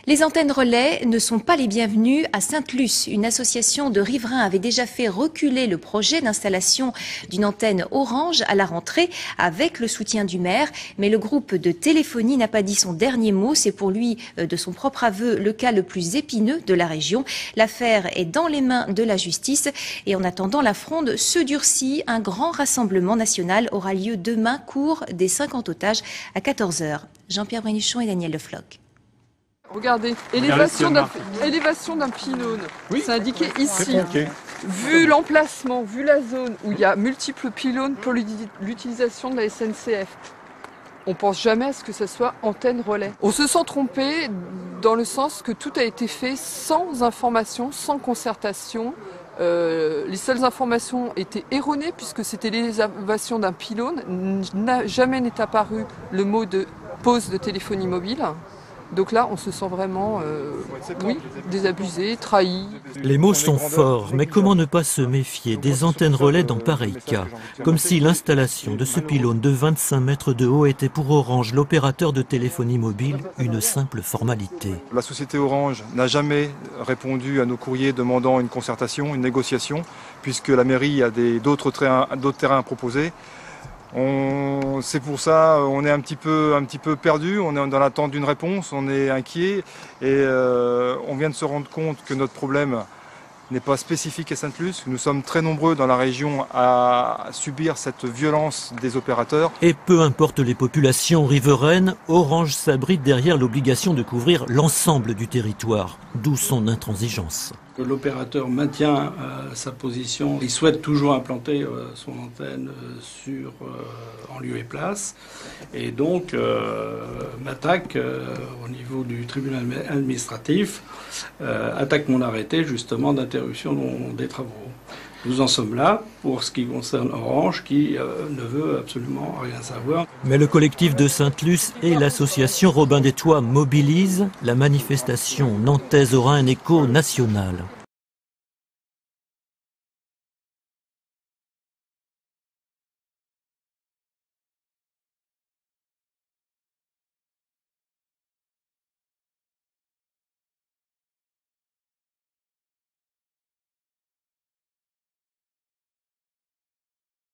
Les antennes relais ne sont pas les bienvenues à Sainte-Luce. Une association de riverains avait déjà fait reculer le projet d'installation d'une antenne Orange à la rentrée avec le soutien du maire. Mais le groupe de téléphonie n'a pas dit son dernier mot. C'est pour lui, de son propre aveu, le cas le plus épineux de la région. L'affaire est dans les mains de la justice. Et en attendant, la fronde se durcit. Un grand rassemblement national aura lieu demain, cours des 50 otages à 14 h. Jean-Pierre Brénuchon et Daniel Le Floch. Regardez, élévation d'un pylône, oui. C'est indiqué ici. Okay. Vu l'emplacement, vu la zone où il y a multiples pylônes pour l'utilisation de la SNCF, on pense jamais à ce que ce soit antenne relais. On se sent trompé dans le sens que tout a été fait sans information, sans concertation. Les seules informations étaient erronées puisque c'était l'élévation d'un pylône. Jamais n'est apparu le mot de pose de téléphonie mobile. Donc là, on se sent vraiment désabusé, trahi. Les mots sont forts, mais comment ne pas se méfier des antennes relais dans pareil cas? Comme si l'installation de ce pylône de 25 mètres de haut était pour Orange, l'opérateur de téléphonie mobile, une simple formalité. La société Orange n'a jamais répondu à nos courriers demandant une concertation, une négociation, puisque la mairie a d'autres terrains à proposer. C'est pour ça, on est un petit peu perdu, on est dans l'attente d'une réponse, on est inquiet et on vient de se rendre compte que notre problème n'est pas spécifique à Sainte-Luce. Nous sommes très nombreux dans la région à subir cette violence des opérateurs. Et peu importe les populations riveraines, Orange s'abrite derrière l'obligation de couvrir l'ensemble du territoire, d'où son intransigeance. L'opérateur maintient sa position, il souhaite toujours implanter son antenne en lieu et place, et donc m'attaque au niveau du tribunal administratif, attaque mon arrêté justement d'interruption des travaux. Nous en sommes là pour ce qui concerne Orange qui ne veut absolument rien savoir. Mais le collectif de Sainte-Luce et l'association Robin des Toits mobilisent. La manifestation nantaise aura un écho national.